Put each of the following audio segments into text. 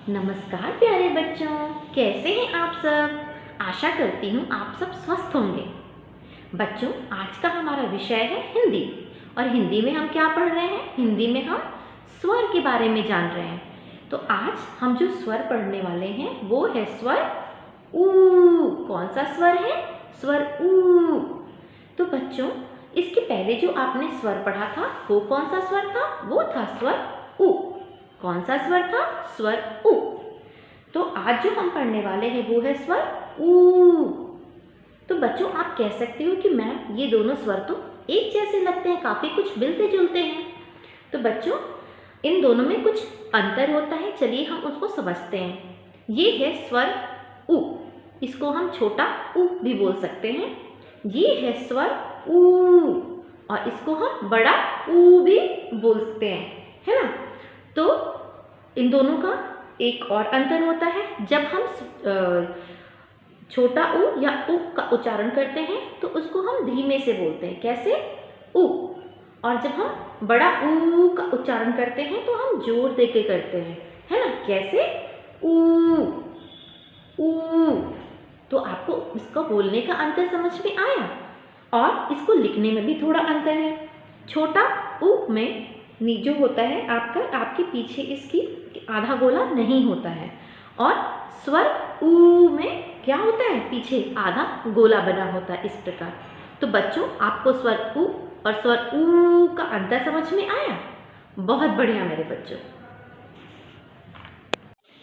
नमस्कार प्यारे बच्चों, कैसे हैं आप सब। आशा करती हूँ आप सब स्वस्थ होंगे। बच्चों, आज का हमारा विषय है हिंदी। और हिंदी में हम क्या पढ़ रहे हैं? हिंदी में हम स्वर के बारे में जान रहे हैं। तो आज हम जो स्वर पढ़ने वाले हैं वो है स्वर ऊ। कौन सा स्वर है? स्वर ऊ। तो बच्चों, इसके पहले जो आपने स्वर पढ़ा था वो कौन सा स्वर था? वो था स्वर ऊ। कौन सा स्वर था? स्वर ऊ। तो आज जो हम पढ़ने वाले हैं वो है स्वर ऊ। तो बच्चों, आप कह सकते हो कि मैम ये दोनों स्वर तो एक जैसे लगते हैं, काफ़ी कुछ मिलते जुलते हैं। तो बच्चों, इन दोनों में कुछ अंतर होता है। चलिए हम उसको समझते हैं। ये है स्वर ऊ, इसको हम छोटा ऊ भी बोल सकते हैं। ये है स्वर ऊ और इसको हम बड़ा ऊ भी बोलते हैं, है ना। तो इन दोनों का एक और अंतर होता है। जब हम छोटा ऊ या उ का उच्चारण करते हैं तो उसको हम धीमे से बोलते हैं। कैसे? उ। और जब हम बड़ा ऊ का उच्चारण करते हैं तो हम जोर दे के करते हैं, है ना। कैसे? ऊ ऊ। तो आपको इसको बोलने का अंतर समझ में आया। और इसको लिखने में भी थोड़ा अंतर है। छोटा ऊ में जो होता है आपके पीछे इसकी आधा गोला नहीं होता है। और स्वर ऊ में क्या होता है? पीछे आधा गोला बना होता है, इस प्रकार। तो बच्चों, आपको स्वर ऊ और स्वर ऊ का अंतर समझ में आया? बहुत बढ़िया मेरे बच्चों।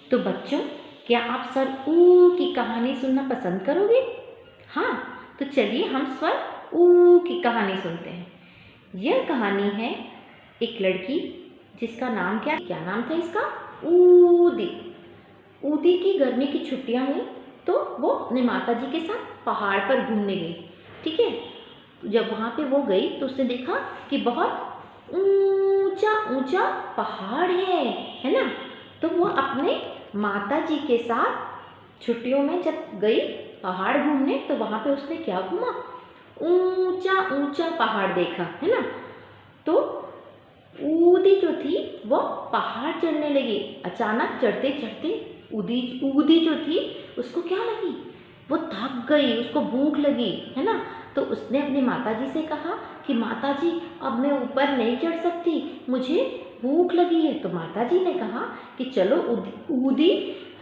तो बच्चों, क्या आप स्वर ऊ की कहानी सुनना पसंद करोगे? हाँ, तो चलिए हम स्वर ऊ की कहानी सुनते हैं। यह कहानी है एक लड़की जिसका नाम क्या नाम था इसका? ऊदी। ऊदी की गर्मी की छुट्टियां हुई तो वो अपने माता जी के साथ पहाड़ पर घूमने गई। ठीक है। जब वहाँ पे वो गई तो उसने देखा कि बहुत ऊंचा ऊंचा पहाड़ है ना। तो वो अपने माता जी के साथ छुट्टियों में जब गई पहाड़ घूमने तो वहाँ पे उसने क्या घूमा? ऊंचा ऊंचा पहाड़ देखा, है ना। तो ऊदी जो थी वो पहाड़ चढ़ने लगी। अचानक चढ़ते चढ़ते ऊदी जो थी उसको क्या लगी? वो थक गई, उसको भूख लगी, है ना। तो उसने अपनी माताजी से कहा कि माताजी, अब मैं ऊपर नहीं चढ़ सकती, मुझे भूख लगी है। तो माताजी ने कहा कि चलो ऊदी,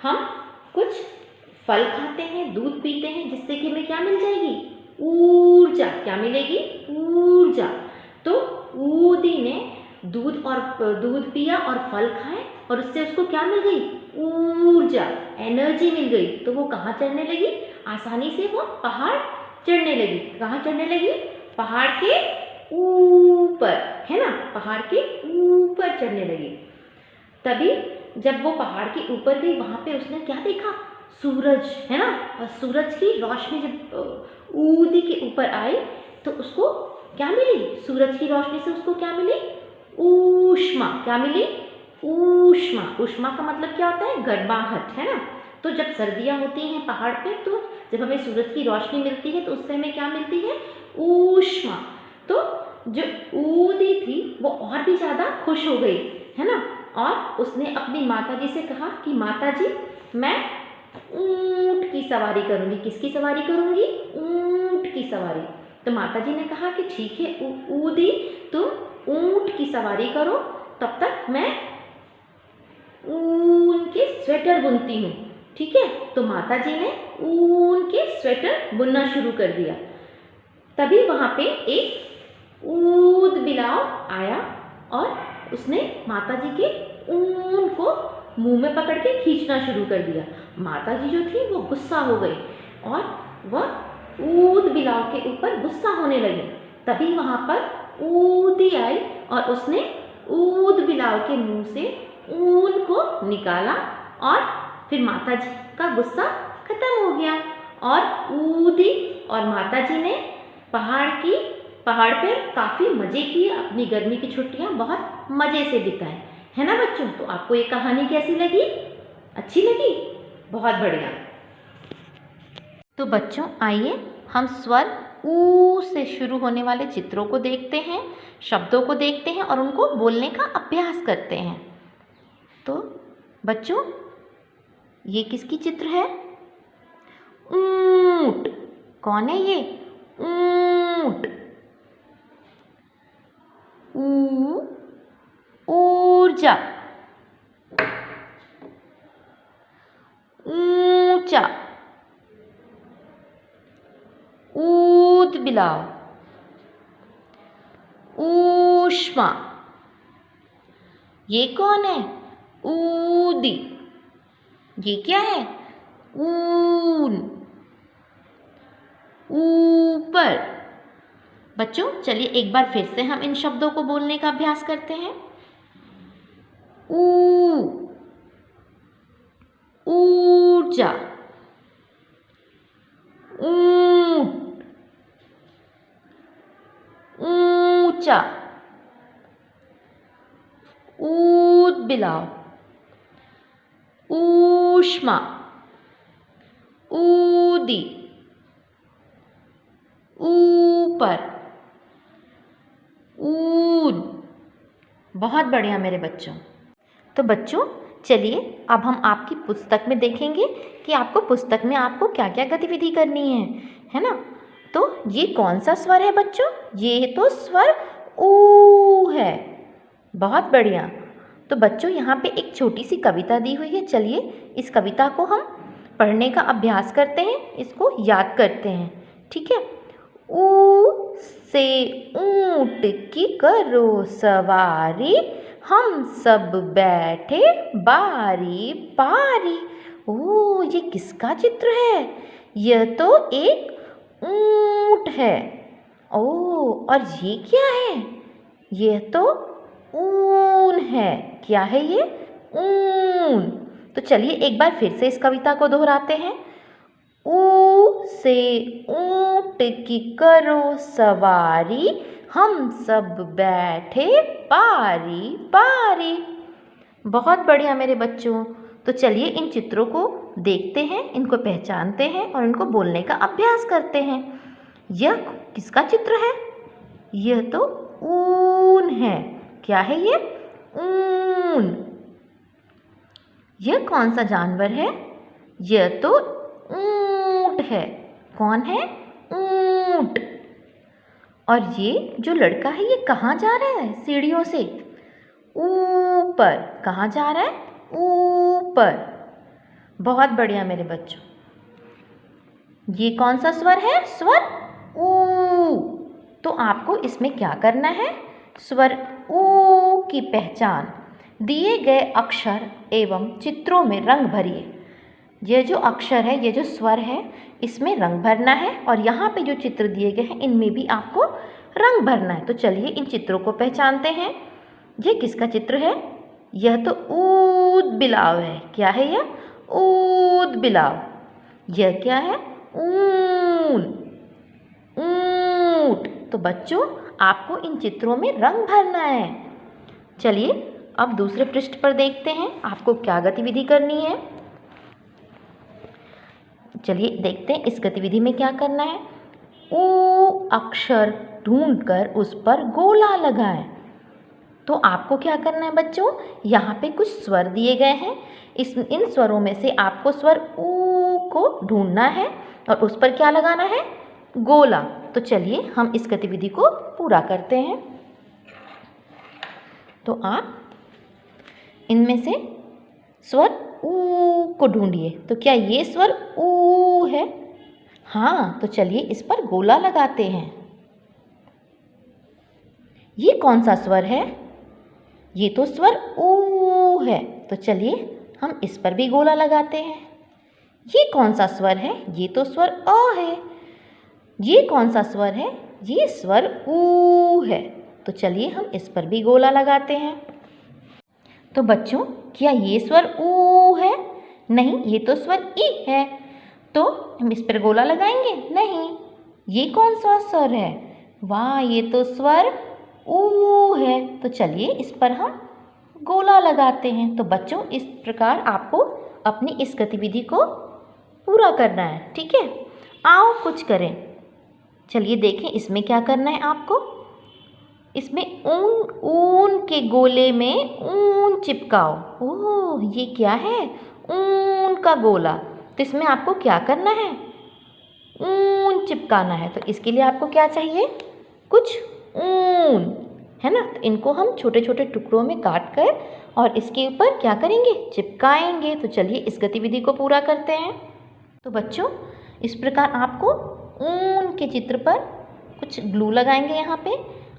हम कुछ फल खाते हैं, दूध पीते हैं, जिससे कि हमें क्या मिल जाएगी? ऊर्जा। क्या मिलेगी? ऊर्जा। तो ऊदी ने दूध पिया और फल खाए और उससे उसको क्या मिल गई? ऊर्जा, एनर्जी मिल गई। तो वो कहाँ चढ़ने लगी? आसानी से वो पहाड़ चढ़ने लगी। कहाँ चढ़ने लगी? पहाड़ के ऊपर, है ना। पहाड़ के ऊपर चढ़ने लगी। तभी जब वो पहाड़ के ऊपर गई वहाँ पे उसने क्या देखा? सूरज, है ना। और सूरज की रोशनी जब ऊदी के ऊपर आई तो उसको क्या मिली? सूरज की रोशनी से उसको क्या मिली? ऊष्मा। क्या मिली? ऊष्मा। ऊष्मा का मतलब क्या होता है? गर्माहट, है ना। तो जब सर्दियाँ होती हैं पहाड़ पे तो जब हमें सूरज की रोशनी मिलती है तो उससे हमें क्या मिलती है? ऊष्मा। तो जो ऊदी थी वो और भी ज़्यादा खुश हो गई, है ना। और उसने अपनी माताजी से कहा कि माताजी, मैं ऊंट की सवारी करूँगी। किसकी सवारी करूँगी? ऊंट की सवारी। तो माताजी ने कहा कि ठीक है ऊदी, तुम ऊंट की सवारी करो, तब तक मैं ऊन के स्वेटर बुनती हूँ। ठीक है। तो माताजी ने ऊन के स्वेटर बुनना शुरू कर दिया। तभी वहाँ पे एक ऊद बिलाव आया और उसने माताजी के ऊन को मुंह में पकड़ के खींचना शुरू कर दिया। माताजी जो थी वो गुस्सा हो गई और वह ऊद बिलाव के ऊपर गुस्सा होने लगी। तभी वहाँ पर ऊदी आई और उसने ऊद बिलाव के मुंह से ऊन को निकाला और फिर माताजी का गुस्सा खत्म हो गया। और ऊदी और माताजी ने पहाड़ पर काफ़ी मज़े किए। अपनी गर्मी की छुट्टियाँ बहुत मज़े से बिताए, है ना बच्चों। तो आपको ये कहानी कैसी लगी? अच्छी लगी? बहुत बढ़िया। तो बच्चों, आइए हम स्वर ऊ से शुरू होने वाले चित्रों को देखते हैं, शब्दों को देखते हैं और उनको बोलने का अभ्यास करते हैं। तो बच्चों, ये किसकी चित्र है? ऊंट। कौन है ये? ऊंट। ऊर्जा, ऊंचा, ऊद बिलाव, ऊष्मा। ये कौन है? ऊदी। ये क्या है? ऊन। ऊपर। बच्चों चलिए एक बार फिर से हम इन शब्दों को बोलने का अभ्यास करते हैं। ऊर्जा, ऊंट, ऊंचा, ऊद बिलाव, ऊष्मा, ऊदी, ऊपर, ऊन। बहुत बढ़िया मेरे बच्चों। तो बच्चों चलिए अब हम आपकी पुस्तक में देखेंगे कि आपको पुस्तक में आपको क्या क्या गतिविधि करनी है ना। तो ये कौन सा स्वर है बच्चों? ये तो स्वर ऊ है। बहुत बढ़िया। तो बच्चों यहाँ पे एक छोटी सी कविता दी हुई है। चलिए इस कविता को हम पढ़ने का अभ्यास करते हैं, इसको याद करते हैं। ठीक है। ऊ से ऊंट की करो सवारी, हम सब बैठे बारी बारी। ओ ये किसका चित्र है? यह तो एक ऊंट है। ओ और ये क्या है? यह तो ऊन है। क्या है ये? ऊन। तो चलिए एक बार फिर से इस कविता को दोहराते हैं। ऊ से ऊंट की करो सवारी, हम सब बैठे बारी बारी। बहुत बढ़िया मेरे बच्चों। तो चलिए इन चित्रों को देखते हैं, इनको पहचानते हैं और इनको बोलने का अभ्यास करते हैं। यह किसका चित्र है? यह तो ऊन है। क्या है ये? ऊन। यह कौन सा जानवर है? यह तो ऊंट है। कौन है? ऊंट। और ये जो लड़का है ये कहाँ जा रहा है? सीढ़ियों से ऊपर। कहाँ जा रहा है? ऊपर। बहुत बढ़िया मेरे बच्चों। ये कौन सा स्वर है? स्वर ऊ। तो आपको इसमें क्या करना है? स्वर ऊ की पहचान, दिए गए अक्षर एवं चित्रों में रंग भरिए। ये जो अक्षर है, ये जो स्वर है, इसमें रंग भरना है और यहाँ पे जो चित्र दिए गए हैं इनमें भी आपको रंग भरना है। तो चलिए इन चित्रों को पहचानते हैं। ये किसका चित्र है? यह तो ऊद बिलाव है। क्या है यह? ऊद बिलाव। यह क्या है? ऊन। ऊंट। तो बच्चों आपको इन चित्रों में रंग भरना है। चलिए अब दूसरे पृष्ठ पर देखते हैं आपको क्या गतिविधि करनी है। चलिए देखते हैं इस गतिविधि में क्या करना है। ऊ अक्षर ढूंढकर उस पर गोला लगाएं। तो आपको क्या करना है बच्चों? यहाँ पे कुछ स्वर दिए गए हैं। इन स्वरों में से आपको स्वर ऊ को ढूंढना है और उस पर क्या लगाना है? गोला। तो चलिए हम इस गतिविधि को पूरा करते हैं। तो आप इनमें से स्वर ऊ को ढूंढिए। तो क्या ये स्वर ऊ है? हाँ, तो चलिए इस पर गोला लगाते हैं। ये कौन सा स्वर है? ये तो स्वर ऊ है। तो चलिए हम इस पर भी गोला लगाते हैं। ये कौन सा स्वर है? ये तो स्वर अ है। ये कौन सा स्वर है? ये स्वर ऊ है। तो चलिए हम इस पर भी गोला लगाते हैं। तो बच्चों क्या ये स्वर ऊ है? नहीं, ये तो स्वर ई है। तो हम इस पर गोला लगाएंगे? नहीं। ये कौन सा स्वर है? वाह, ये तो स्वर ऊ है। तो चलिए इस पर हम गोला लगाते हैं। तो बच्चों इस प्रकार आपको अपनी इस गतिविधि को पूरा करना है। ठीक है, आओ कुछ करें। चलिए देखें इसमें क्या करना है आपको। इसमें ऊन के गोले में ऊन चिपकाओ। ओह, ये क्या है? ऊन का गोला। तो इसमें आपको क्या करना है, ऊन चिपकाना है। तो इसके लिए आपको क्या चाहिए, कुछ ऊन, है ना। तो इनको हम छोटे छोटे टुकड़ों में काट कर और इसके ऊपर क्या करेंगे, चिपकाएंगे। तो चलिए इस गतिविधि को पूरा करते हैं। तो बच्चों, इस प्रकार आपको ऊन के चित्र पर कुछ ग्लू लगाएंगे यहाँ पे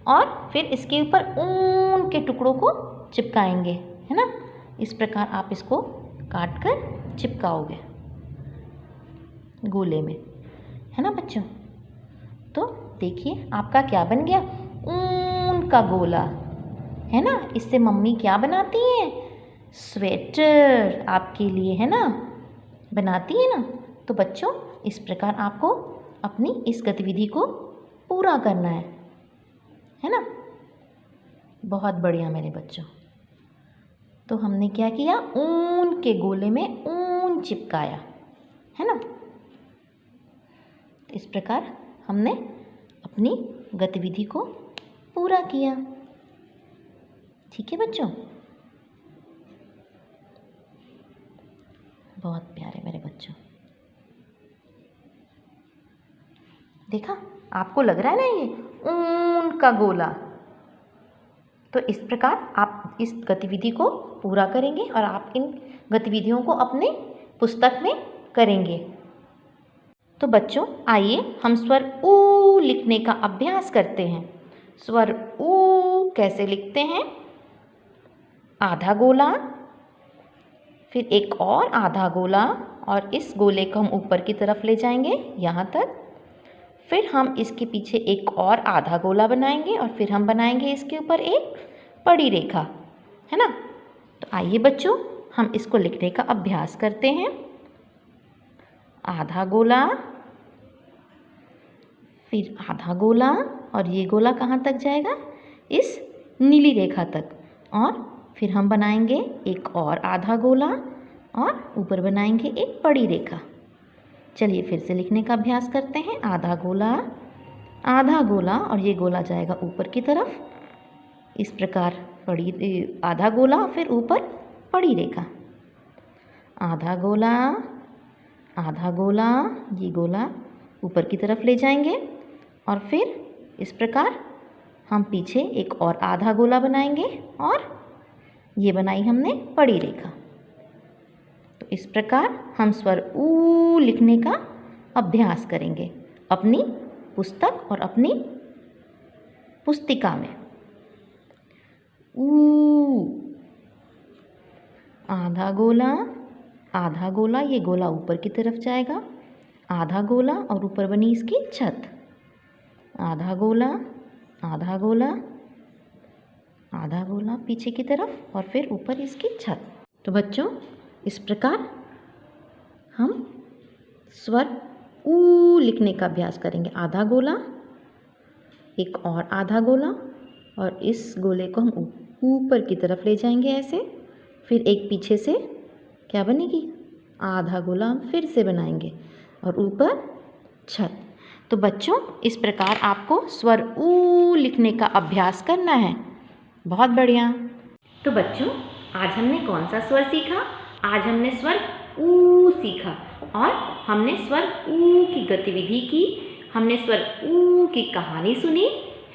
और फिर इसके ऊपर ऊन के टुकड़ों को चिपकाएंगे, है ना। इस प्रकार आप इसको काट कर चिपकाओगे गोले में, है ना बच्चों। तो देखिए आपका क्या बन गया, ऊन का गोला, है ना। इससे मम्मी क्या बनाती हैं, स्वेटर आपके लिए, है ना, बनाती है ना। तो बच्चों, इस प्रकार आपको अपनी इस गतिविधि को पूरा करना है ना। बहुत बढ़िया मेरे बच्चों। तो हमने क्या किया, ऊन के गोले में ऊन चिपकाया, है ना। इस प्रकार हमने अपनी गतिविधि को पूरा किया। ठीक है बच्चों, बहुत प्यारे मेरे बच्चों। देखा, आपको लग रहा है ना ये ऊन का गोला। तो इस प्रकार आप इस गतिविधि को पूरा करेंगे और आप इन गतिविधियों को अपने पुस्तक में करेंगे। तो बच्चों, आइए हम स्वर ऊ लिखने का अभ्यास करते हैं। स्वर ऊ कैसे लिखते हैं, आधा गोला, फिर एक और आधा गोला, और इस गोले को हम ऊपर की तरफ ले जाएंगे यहाँ तक। फिर हम इसके पीछे एक और आधा गोला बनाएंगे और फिर हम बनाएंगे इसके ऊपर एक पड़ी रेखा, है ना। तो आइए बच्चों, हम इसको लिखने का अभ्यास करते हैं। आधा गोला, फिर आधा गोला, और ये गोला कहाँ तक जाएगा, इस नीली रेखा तक। और फिर हम बनाएंगे एक और आधा गोला और ऊपर बनाएंगे एक बड़ी रेखा। चलिए फिर से लिखने का अभ्यास करते हैं। आधा गोला और ये गोला जाएगा ऊपर की तरफ, इस प्रकार बड़ी आधा गोला, फिर ऊपर बड़ी रेखा। आधा गोला, ये गोला ऊपर की तरफ ले जाएंगे और फिर इस प्रकार हम पीछे एक और आधा गोला बनाएंगे और ये बनाई हमने बड़ी रेखा। तो इस प्रकार हम स्वर ऊ लिखने का अभ्यास करेंगे अपनी पुस्तक और अपनी पुस्तिका में। ऊ, आधा गोला, ये गोला ऊपर की तरफ जाएगा, आधा गोला और ऊपर बनी इसकी छत। आधा गोला पीछे की तरफ और फिर ऊपर इसकी छत। तो बच्चों, इस प्रकार हम स्वर ऊ लिखने का अभ्यास करेंगे। आधा गोला, एक और आधा गोला, और इस गोले को हम ऊपर की तरफ ले जाएंगे ऐसे। फिर एक पीछे से क्या बनेगी, आधा गोला हम फिर से बनाएंगे और ऊपर छत। तो बच्चों, इस प्रकार आपको स्वर ऊ लिखने का अभ्यास करना है। बहुत बढ़िया। तो बच्चों, आज हमने कौन सा स्वर सीखा, आज हमने स्वर ऊ सीखा और हमने स्वर ऊ की गतिविधि की, हमने स्वर ऊ की कहानी सुनी,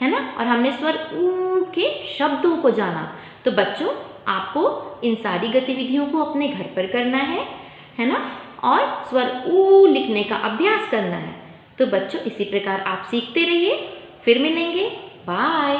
है ना, और हमने स्वर ऊ के शब्दों को जाना। तो बच्चों, आपको इन सारी गतिविधियों को अपने घर पर करना है ना, और स्वर ऊ लिखने का अभ्यास करना है। तो बच्चों, इसी प्रकार आप सीखते रहिए। फिर मिलेंगे, बाय।